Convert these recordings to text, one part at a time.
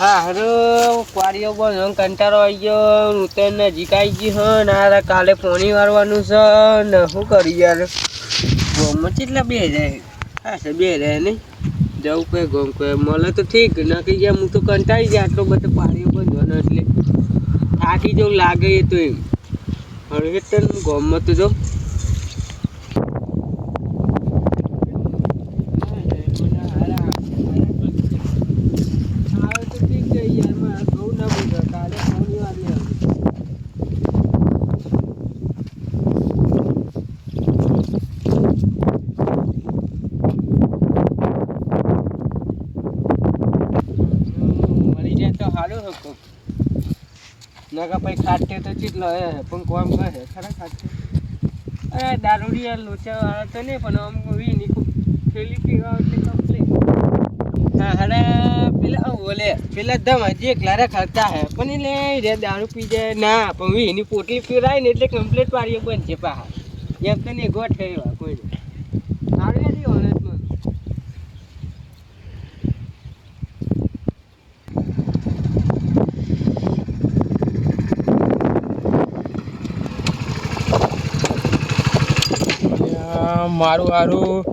હા હરો ક્વારીઓ બંધ કંટાળો આવી ગયો ઉતર નજીક આવી ગઈ હ ને કાલે પોણી વારવાનું છે ને શું કરી યાર ગોમમાં કેટલા બે જાય હા છે બે રહે નહીં જવું કોઈ ગોમ કોઈ મળે તો ઠીક ના કહી ગયા હું તો કંટાળી જાય આટલો બધો પાણીઓ બંધવાનો એટલે થાકી જેવું લાગે એ તો એમ હવે એટલે ગોમમાં તો જો નકા પછી ખાટે તો ચીટલો હે પણ કોમ કહે ખરા ખાટે અરે દારૂડિયા લોચા વાળા તો નહીં પણ આમ વીની થેલી પીવા એટલે કમ્પ્લીટ હા હરે પેલા બોલે પેલા દમ હજી એકલા રે ખર્ચા હે પણ એટલે રે દારૂ પી જાય ના પણ વીની પોટલી પીવરાય ને એટલે કમ્પ્લીટ પાડીએ બનશે પાહા એમ તો નહીં ગોઠ કર્યો કોઈને સારું નથી ઓનત મને મારું સારું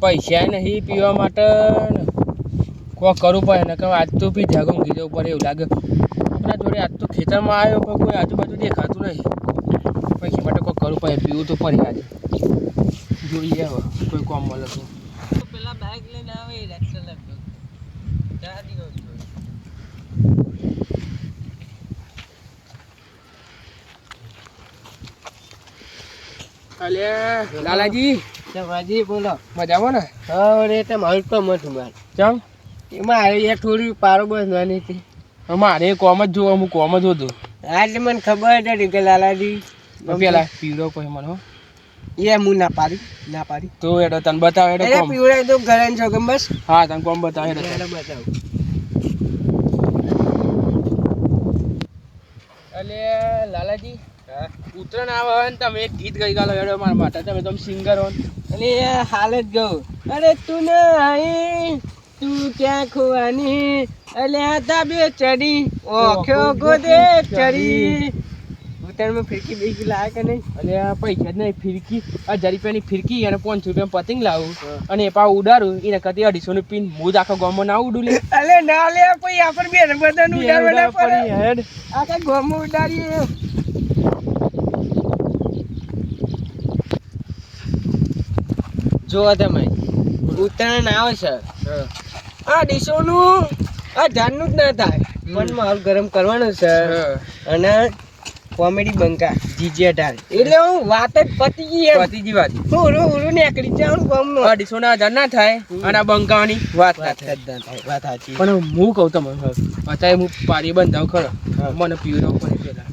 પૈસા નહીં પીવા માટે કોઈ કરવું પડે ને કે આજ તો પી જાગો ઊંઘી જવું પડે એવું લાગે આપણા જોડે આજ તો ખેતરમાં આવ્યો પણ કોઈ આજુબાજુ દેખાતું નહીં પૈસા માટે કોઈ કરવું પડે પીવું તો પડે આજે જોઈએ હવે કોઈ કોમ મળે તો પેલા બાઇક લઈને આવે રેક્ટર લગતો જા દીધો અલે લાલાજી જવાજી બોલો મજામાં ને હા રે તે મારું તો મત માર ચમ એમાં આવી યાર થોડી પારો બંધવાની હતી મારે કોમ જ જોવા હું કોમ જ હતું એટલે મને ખબર હતી કે લાલાજી પેલા પીવડો પછી મને હો એ હું ના પાડી તો એડો તને બતાવે એડો કોમ પીવડાય તો ઘરે છો કે બસ હા તને કોમ બતાવે એડો બતાવ અલે લાલાજી ઉત્તરાયણ આવે ને તમે એક ગીત ગઈ ગાલો એડો મારા માટે તમે સિંગર હો અને હાલ જ ગયો અરે તું ને આઈ તું ક્યાં ખોવાની અલે તાબે ચડી ઓખ્યો ગોદે ચડી ઉત્તરાયણમાં ફિરકી બીજી લાવે કે નહીં અલે પૈસા જ નહીં ફિરકી 1000 રૂપિયાની ફિરકી અને 500 રૂપિયા પતંગ લાવું અને એ પાવ ઉડાડું એને કદી 250 નું પીન હું જ આખો ગામમાં ના ઉડું લે અલે ના લે પછી આપણે બે બધાને ઉડાડવાના પડી હેડ આખા ગામમાં ઉડાડીએ જો તમે ઉત્તરાયણ આવે છે આ ડીશોનું આ જાનનું જ ના થાય પણ માલ ગરમ કરવાનું છે અને કોમેડી બંકા જીજે ઢાલ એટલે હું વાત જ પતી ગઈ વાત હું નીકળી જાઉં ગામનો 250 ના 1000 ના થાય અને આ બંકાવાની વાત ના થાય વાત સાચી પણ હું કહું તમને અત્યારે હું પારી બંધાવ ખરો મને પીવડાવ પડે પેલા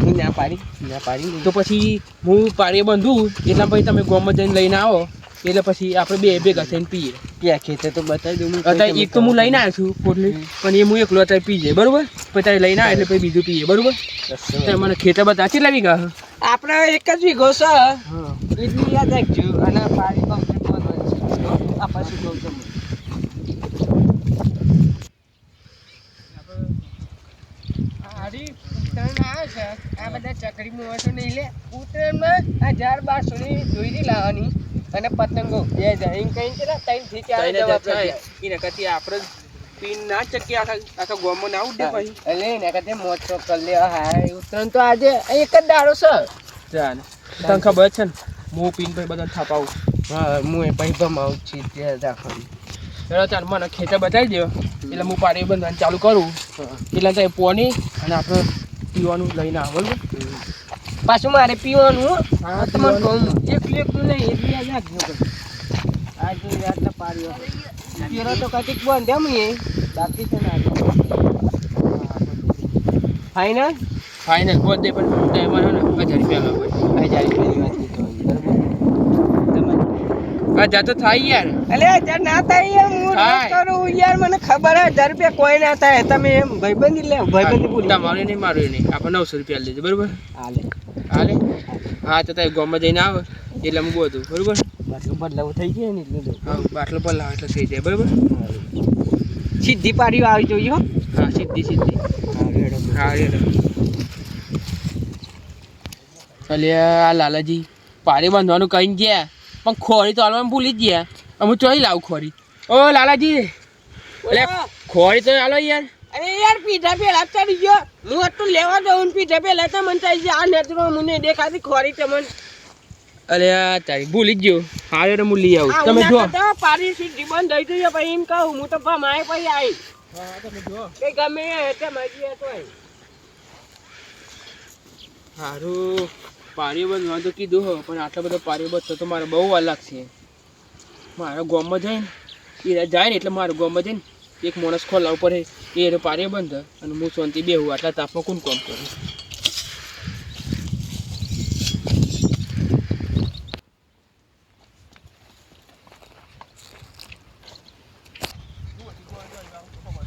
હું ના પાડી તો પછી હું પારી બંધું એટલા પછી તમે ગામમાં જઈને લઈને આવો એટલે પછી આપણે બે ભેગા થઈને પીએ ક્યાં ખેતર તો બતાવી દઉં અત્યારે એક તો હું લઈને આવ્યો છું પોટલી પણ એ હું એકલો અત્યારે પી જાય બરોબર પછી તારે લઈને આવે એટલે પછી બીજું પીએ બરોબર મને ખેતર બધા કેટલા વીઘા આપણે એક જ વીઘો છે એટલી યાદ રાખજો અને પાણી કમ્પ્લીટ કરવાનું છે આ પછી કહું તમને આ બધા ચકડી મોસો નહીં લે ઉત્તરાયણમાં 1200 ની દોરી લાવવાની અને પતંગો 2000 એમ કઈ છે ને 3 થી 4 એને કતી આપણે પીન ના ચક્કી આખા ગામમાં ના ઉડે પછી એટલે એને કતે મોજ તો કરી લે હા ઉત્તરાયણ તો આજે એક જ દાડો છે ચાલ તને ખબર છે ને હું પીન પછી બધા થાપાવું હા હું એ પછી ભમાવું છું ત્યાં રાખવાનું ચલો ચાલ મને ખેતર બતાવી દો એટલે હું પાણી બંધવાનું ચાલુ કરું એટલે ત્યાં પોની અને આપણે પીવાનું લઈને આવો બરાબર પાછું મારે પીવાનું હા તમારે કહું એકલું નહીં એટલી યાદ રાખજો આ જો યાદ ના પાડ્યો પીરો તો કતિક બંધ એમ એ બાકી છે ને ફાઇનલ બોલ દે પણ એમાં ને 1000 રૂપિયા લાવો 1000 રૂપિયાની વાત નહીં હજાર તો થાય યાર અલે 1000 ના થાય યાર હું કરું યાર મને ખબર હે 1000 રૂપિયા કોઈ ના થાય તમે એમ ભાઈબંધી લે ભાઈબંધી બોલ તમારે નહીં મારું નહીં આપણે 900 રૂપિયા લેજો બરોબર હાલે હા તો તારે ગામમાં જઈને આવે એટલે હું બોલું બરોબર બાટલો બદલાવું થઈ ગયો ને એટલે હા બાટલો પર લાવ એટલે થઈ જાય બરોબર સીધી પાડીઓ આવી જોઈએ હો હા સીધી સીધી હા રેડો અલ્યા આ લાલાજી પારી બાંધવાનું કહીને ગયા પણ ખોરી તો હાલવાનું ભૂલી જ ગયા અમે ચોઈ લાવું ખોરી ઓ લાલાજી એટલે ખોરી તો હાલો યાર અરે યાર પીધા પેલા ચડી ગયો હું હતું લેવા જાઉં પીધા પેલા તો મને થાય છે આ નેત્રો મને દેખાતી ખોરી તમને અરે આ તારી ભૂલી જ ગયો હારે તો હું લઈ આવું તમે જો પારી સીધી બંધ થઈ ગઈ પછી એમ કહું હું તો માય પછી આવી હા તમે જો કઈ ગમે તે મજી તો સારું પારીઓ બંધવાનું તો કીધું હો પણ આટલા બધા પારીઓ બધો તો મારે બહુ વાર લાગશે મારા ગામમાં જાય ને એ જાય ને એટલે મારા ગામમાં જઈને એક માણસ ખોલાવ પડે એ પારીઓ બંધ અને હું શાંતિ બેહું આટલા તાપમાં કોણ કામ કરું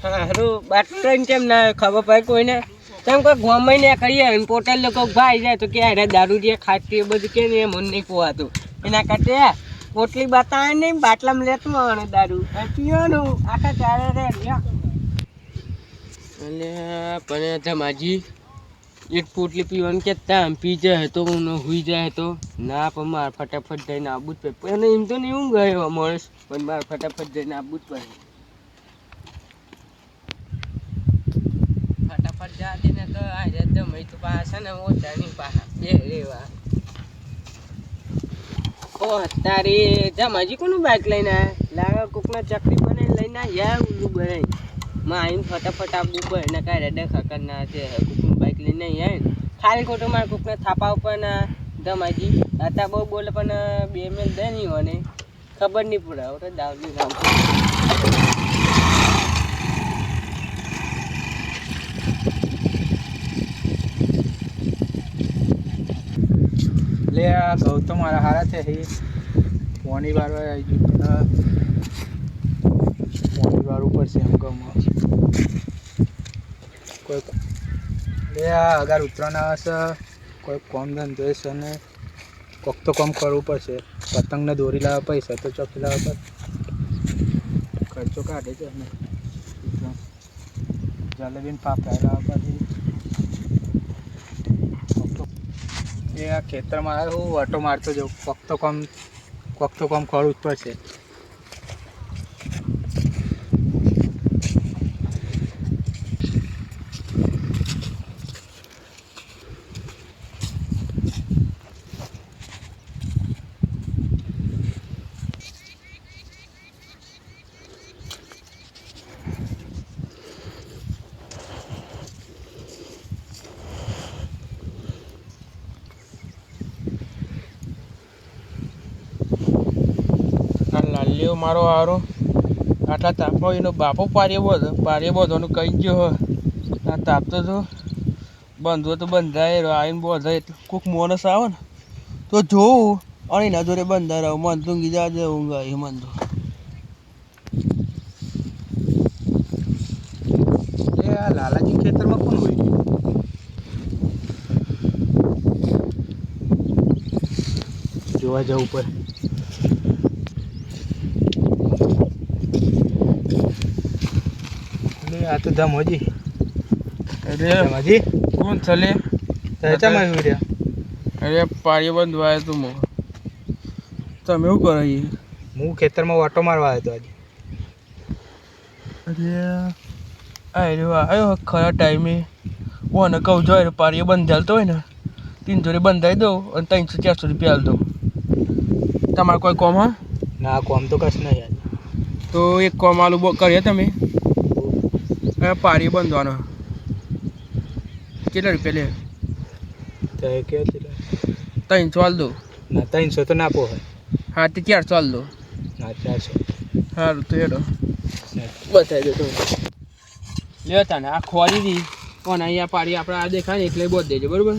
સારું બાટલો કેમ ના ખબર પડે કોઈને તેમ કોઈ ગોમાઈ ને કરીએ ને પોતાના લોકો ભાઈ જાય તો કે અરે દારૂ જે ખાતી એ બધું કે ને એ મને નહીં પોવાતું એના કરતા પોટલી બતાવે નહીં બાટલામાં લેતું આવવાનું દારૂ પીવાનું આખા ચારે રે એટલે પણ ધમાજી એક પોટલી પીવાનું કહેતા આમ પી જાય તો હું હુઈ જાય તો ના પણ મારે ફટાફટ જઈને આવવું જ પડે અને એમ તો નહીં ઊંઘ ગયો માણસ પણ મારે ફટાફટ જઈને આવવું જ પડે ફટાફટ જાતે ને તો આ દમઈ તો પાછા ને ઓછાની પાછા બે રેવા ઓ તારી ધમાજી કોનું બાઇક લઈને આવ્યા લાગે કોકના ચકરી બનાવી લઈને આવ્યા ઉલ્લુ બનાવી માં આવીને ફટાફટ આપવું પડે એના કાંઈ રેડા ખતરનાક છે કોકનું બાઇક લઈને અહીં આવે ને ખાલી ખોટું મારે કોકને થાપા ઉપર ધમાજી હતા બહુ બોલે પણ બે મેલ દે નહીં મને ખબર નહીં પડે હવે દાવલી નામ લે આ ઘઉં તો મારા હારા છે એ પોણી વાળવા આવી ગયું પોણી વાળું પડશે એમ ઘઉંમાં કોઈ લે આ અગર ઉત્તરાયણ આવે છે કોઈ કોમ ધંધો છે ને કોક તો કામ કરવું પડશે પતંગને દોરી લાવવા પૈસા તો ચોકી લાવવા પડે ખર્ચો કાઢે છે ને જલેબીને પાપડા લાવવા પછી એ આ ખેતરમાં આવે હું ઓટો મારતો જાઉં કોક તો કામ કરવું જ પડશે લાલ્યો મારો હારો આટલા તાપમાં એનો બાપો પારીએ બધોનું કહી ગયો હોય આ તાપ તો બંધવો તો બંધાય આવીને બોધાય એટલે કોઈક માણસ આવે ને તો જોવું અને એના જોડે બંધા રહું મન તો ગીજા જ ઊંઘ એ મન તો એ આ લાલાજી ખેતરમાં કોણ હોય જોવા જવું પડે આ તો ધમોજી અરે ધમોજી કોણ ચલે ચામાં રહ્યા અરે પારીએ બંધવાય તું તમે શું કરો હું ખેતરમાં ઓટો મારવા આવ્યો હતો અરે આજે આવ્યો ખરા ટાઈમે ઓને કહું જો પારીએ બંધાલતો હોય ને 300 બંધાઈ દઉં અને 300-400 રૂપિયા હાલ દઉં તમારે કોઈ કોમ હા ના કોમ તો કશ નહીં યાર તો એક કોમ આલુ કરીએ તમે પારી બંધવાનો કેટલા રૂપિયા લે તો કે 300 હાલ દો ના 300 તો ના પોહાય હા તે 400 હાલ દો ના 400 સારું તો હેડો બતાવી દો તમે લેતા ને આ ખોરી દી પણ અહીંયા પારી આપણે આ દેખાય ને એટલે બોધ દેજો બરાબર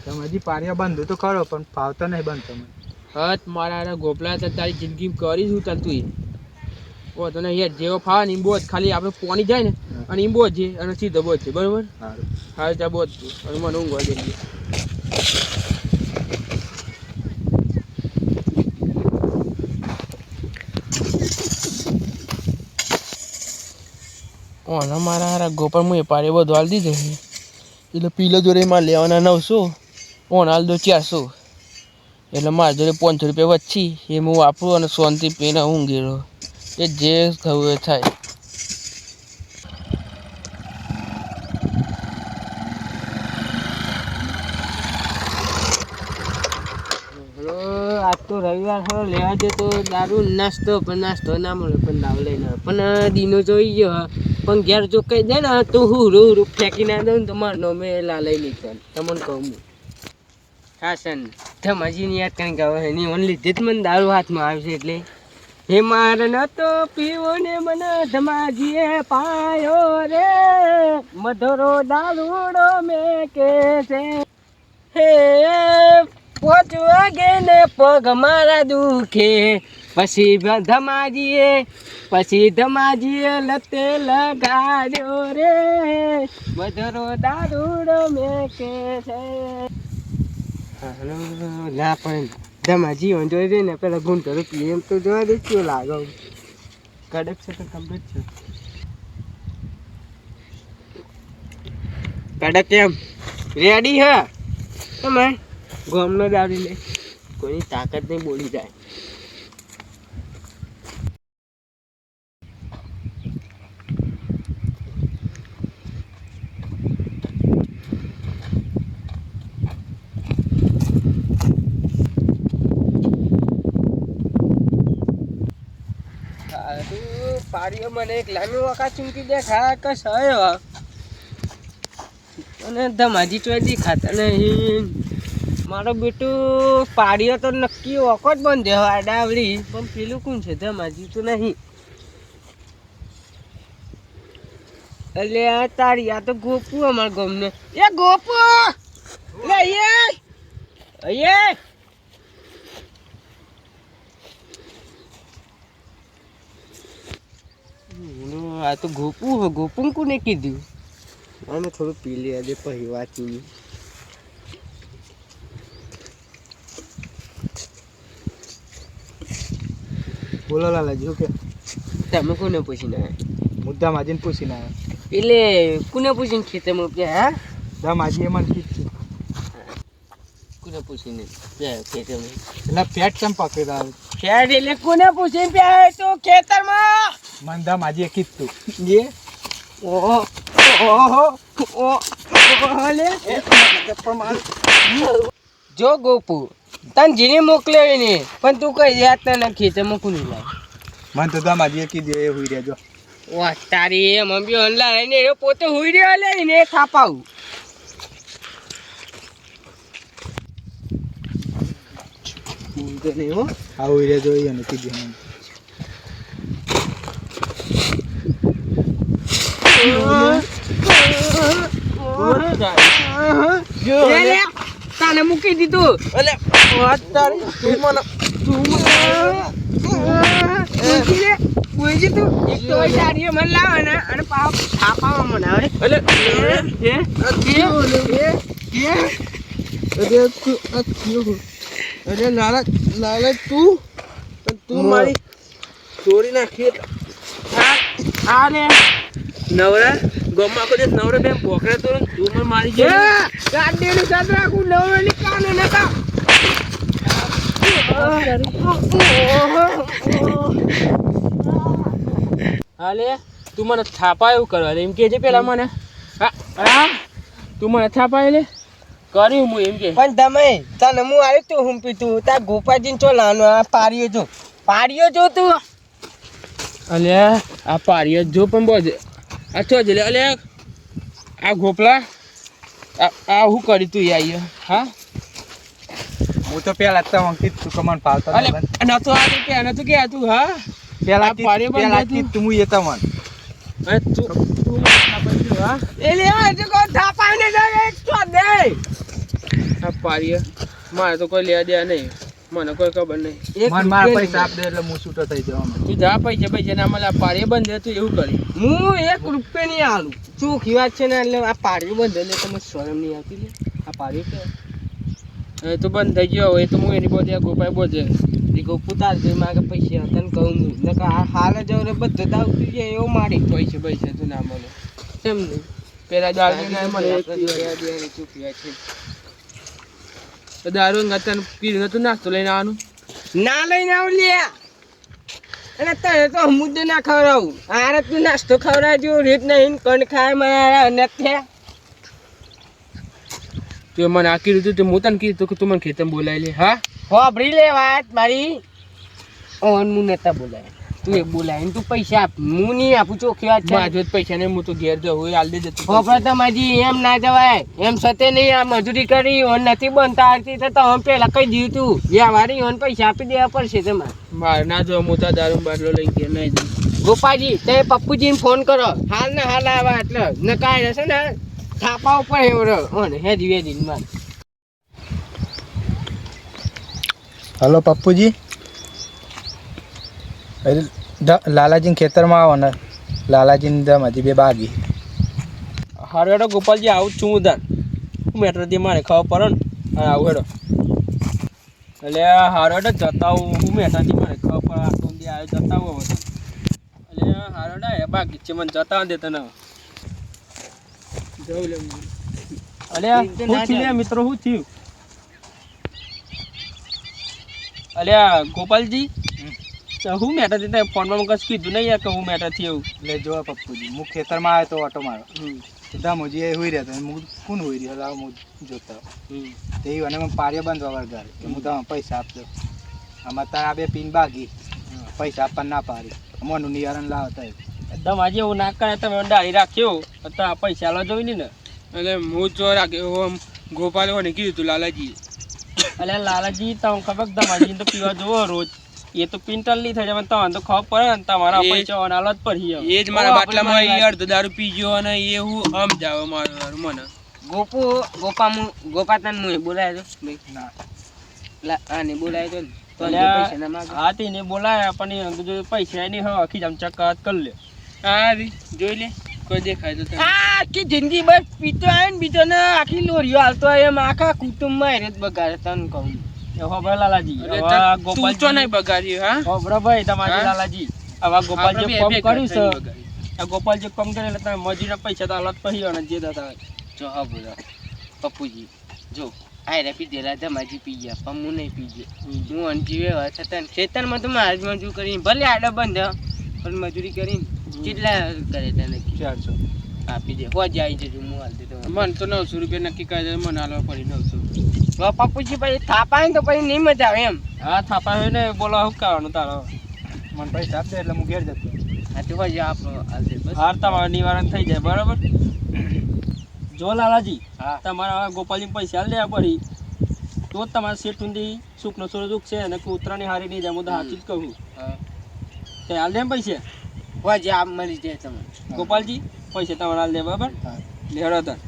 તમે હજી પારિયા બાંધું તો ખરો પણ ફાવતો નહીં બાંધતો મને હત મારા ગોપલા હતા તારી જિંદગી કરીશું તાર તું ઓ તને યાર જેવો ફાવે ને એમ બોધ ખાલી આપણે પોણી જાય ને અને એમ બોધ છે અને સીધો બોધ છે બરાબર સારું હા ત્યાં બોધ અને મને ઊંઘવા દેજે ઓને મારા હારા ગોપાલ હું એ પાડે બધું હાલ દીધો છે એટલે પીલો જોડે મારે લેવાના 900 ઓને હાલ દો 400 એટલે મારા જોડે 500 રૂપિયા વચ્ચી એ હું વાપરું અને શાંતિ પીને ઊંઘી રહ્યો એ જે થયું એ થાય. આજ તો રવિવાર થયો લેવા દે તો દારૂ નાસ્તો પણ નાસ્તો ના મળે પણ દારૂ લઈને પણ દીનો જોઈ ગયો પણ ઘેર જો કહી દે ને તો હું ફેંકી ના દઉં ને તો મારો નોમે લાલઈ નહીં ચાલ તમને કહું હું. હા સન ધમાજીની યાદ કરીને કહો એની ઓન લીધે જ મને દારૂ હાથમાં આવશે એટલે હે મારે નતો પીવો ને મને ધમાજીએ પાયો રે મધુરો દારૂડો મેં કે છે હે 5 વાગે ને પગ મારા દુખે પછી ધમાજીએ લતે લગાડ્યો રે મધુરો દારૂડો મેં કે છે. ના પણ ધમાજી જોઈ દે ને પેલા ગુંટો પીએ એમ તો જોવા દે કેવું લાગે કડક છે તો કમ્પ્લીટ છે કડક એમ રેડી હે તમે ગોમનો દારૂ લે કોઈની તાકાત નહીં બોલી જાય. પાડીઓ મને એક લાંબી વખત ચૂંકી દેખા કશ આવ્યો અને ધમાજી ચોય દેખાતા નહીં. મારો બેટું પાડીઓ તો નક્કી વખત બંધ દેવા આડાવડી પણ પેલું કોણ છે ધમાજી તો નહીં. એટલે આ તારી આ તો ગોપુ અમારા ગામને એ ગોપુ લે અહીંયા આ તો ગોપુ કોને કીધું આને થોડું પી લે આજે પછી વાંચી. બોલો લાલાજી કે તમે કોને પૂછીને આવ્યા? મુદ્દા માજીને પૂછીને આવ્યો. એટલે કોને પૂછીને ખેતરમાં પ્યા હા માજી એમાં કીધું કોને પૂછીને પ્યા ખેતરમાં એટલે પેટ કેમ પકડેલા ખેડ એટલે કોને પૂછીને પ્યા તો ખેતરમાં મંદા માજીએ કીધું જે ઓહો ઓહો લે જો ગોપુ તને જીને મોકલ્યો ને પણ તું કઈ યાદ તને ખેતરમાં કોની લાય મને તો માજીએ કીધું એ હુઈ રહેજો. વાહ તારી એ મમ્મી ઓનલા લઈને એ પોતે હુઈ રહ્યો લઈને થાપાવું તો નહીં હો હા હુઈ રહેજો એને કીધું. તને મૂકી દીધું એટલે તું મને લાવે ને અને પાવ છાપામાં મને આવે અરે લાલા તું મારી ચોરી નાખી આ ને નવરા ગોમાં કોઈ નવરા બેન પોખરે તો તું મને મારી જાય ગાડીની સાથે રાખું નવરાની કાને નતા હાલે તું મને થાપા એવું કરવા એમ કે છે પેલા મને હા તું મને થાપા લે કર્યું હું એમ કે પણ તમે તને હું આવ્યું તું હું પીતું તાર ગોપાજીને ચો લાનો આ પાડીઓ જો તું અલે આ પારીઓ જો પણ બોજે આ તો જ લે અલે આ ગોપલા આ હું કરી તું આઈ હા હું તો પેલા તો કીધું કે મને પાવતા અલે નતો આ કે નતો કે તું હા પેલા પાડીઓ પેલા કીધું હું એ તમને અરે તું મને ના પડ્યું હા એટલે આ જો કો થાપાઈને જાય એક તો દે આ પારીઓ મારે તો કોઈ લેવા દેવા નહીં મને કોઈ ખબર નહીં મને મારા પૈસા આપ દે એટલે હું છૂટો થઈ જવાનો. તું જા પૈસા ના મળે આ પારીઓ બંધ તું એવું કરી હું 1 રૂપિયા નહીં આલું ચોખ્ખી વાત છે ને એટલે આ પાડીઓ બંધ એટલે તમે શરમ નહીં આવતી લે આ પાડીઓ કે એ તો બંધ થઈ ગયો એ તો હું એની બોધે ગોપાઈ બોધે એ ગોપુ તાર જોઈ માગે પૈસા તને કહું હું તો કે હાલ જ હવે બધું દાવ થઈ જાય એવું મારી પૈસા તો ના મળે કેમ નહીં પેલા દારૂ ના મળે એક પીવા છે તો દારૂ ગતાનું પીધું નતું નાસ્તો લઈને આવવાનું ના લઈને આવ લે અને તને તો મુદ્દે ના ખવડાવું આરે તું નાસ્તો ખવડાવજો રીત નહીં કણ ખાય મારા નથી તે મને આ કીધું તું હું તને કીધું કે તું મને ખેતરમાં બોલાવી લે હા હોભરી લે વાત મારી ઓન હું નતા બોલાય તું એ બોલાય તું પૈસા આપ હું નહીં આપું ચોખ્ખી વાત છે મારા જોડે પૈસા નહીં હું તો ઘેર જવું હાલ દે જતું હોભરા તો માજી એમ ના જવાય એમ સતે નહીં આ મજૂરી કરી ઓન નથી બનતા આવતી તો તમે પેલા કઈ દીધું તું વ્યવહારી ઓન પૈસા આપી દેવા પડશે તમારે મારે ના જો હું તો દારૂ બાટલો લઈને ઘેર નહીં જઉં ગોપાજી તે પપ્પુજીને ફોન કરો હાલ ને હાલ આવા એટલે ન કાંઈ રહેશે ને થાપા ઉપર એવડો ઓન હેજી વેજી માર હલો પપ્પુજી લાલાજીને ખેતરમાં આવો ને લાલાજીને દમ હજી બે બાગી હારો હેડો ગોપાલજી આવું જ છું હું તાર હું મેટ્રોથી મારે ખબર પડે ને અને આવું હેડો એટલે હારો હેડો જતા આવું હું મેટ્રોથી મારે ખબર પડે આટલું દી આવ્યો જતા આવું હવે એટલે હારો હેડો એ બાકી છે મને જતા દે તને જવું લે અલે શું થયું મિત્રો શું થયું અલ્યા ગોપાલજી હું મેટા થી ફોનમાં કશું કીધું નહીં યાર કે હું મેટા થી એવું એટલે જો પપ્પુજી હું ખેતરમાં આવ્યો તો ઓટો મારો સીધા મોજી એ હોઈ રહ્યા હું કોણ હોઈ રહ્યો લાવ હું જોતા તે અને મને પાર્યો બાંધવા વળગાર કે હું તમે પૈસા આપજો આમાં તારા બે પીન બાગી પૈસા આપવા ના પાડી મોનું નિવારણ લાવતા એકદમ આજે એવું ના કરે તમે ડાળી રાખ્યો તો આ પૈસા લો જોઈ ને એટલે હું જો રાખ્યો ગોપાલ ને કીધું તું લાલાજી એટલે લાલાજી તમને ખબર તમારી તો પીવા જોવો રોજ એ તો પિન્ટલ થઈ જાય તમને તો ખબર પડે ને તમારા પૈસા અનાલત પર એ જ મારા બાટલામાં અડધો દારૂ પીજો અને એ હું આમ જાવ મારું મને ગોપા તને મુએ બોલાય તો ના આને બોલાય તો હા તેને બોલાય પણ જો પૈસા નહીં હોય આખી જમ ચક્કર કરી લે હા જોઈ લે કોઈ દેખાય તો આખી જિંદગી બસ પીતો આવ્યો ને બીજો ને આખી લોરીઓ હાલતો એમ આખા કુટુંબમાં હેરે જ બગાડે તને કહું હોબરા લાલાજી ગોપાલ તો નહીં બગાડ્યું હા હોબરા ભાઈ તમારી લાલાજી આવા ગોપાલ જે કામ કર્યું છે આ ગોપાલ જે કામ કરે એટલે તમે મજૂરીના પૈસા તો હાલત પછી અને જે દાતા જો હા બોલો પપ્પુજી જો આયરા પીધેલા ધમાજી પી ગયા પણ હું નહીં પી ગયો હું અનજીવે હોય છતાં ખેતરમાં તો મારે જ મજૂર કરીને ભલે આડો બંધ પણ મજૂરી કરીને કેટલા કરે તને 400 આપી દે હો જાય જજો હું હાલ દે મને તો 900 રૂપિયા નક્કી કરે મને હાલવા પડી 900 પપ્પુજી પછી થાપાય ને તો પછી નહીં મજા આવે એમ હા થાપા હોય ને બોલો શું કરવાનું તારો મને પૈસા આપજે એટલે હું ઘેર જતો હા તો પછી આપણો હાલ દે બસ હાર તમારું નિવારણ થઈ જાય બરાબર જો લાલાજી હા તમારા ગોપાલજી પૈસા હાલ દેવા પડી તો જ તમારા શેઠ સુધી સુખનો સૂરજ ઉગશે અને કૂતરાની હારી નહીં જાય હું તો સાચું જ કહું હા તે હાલ દે પૈસા હોય જે આપ મળી જાય તમને ગોપાલજી પૈસા તમારે હાલ દે બરાબર હા લેડો તાર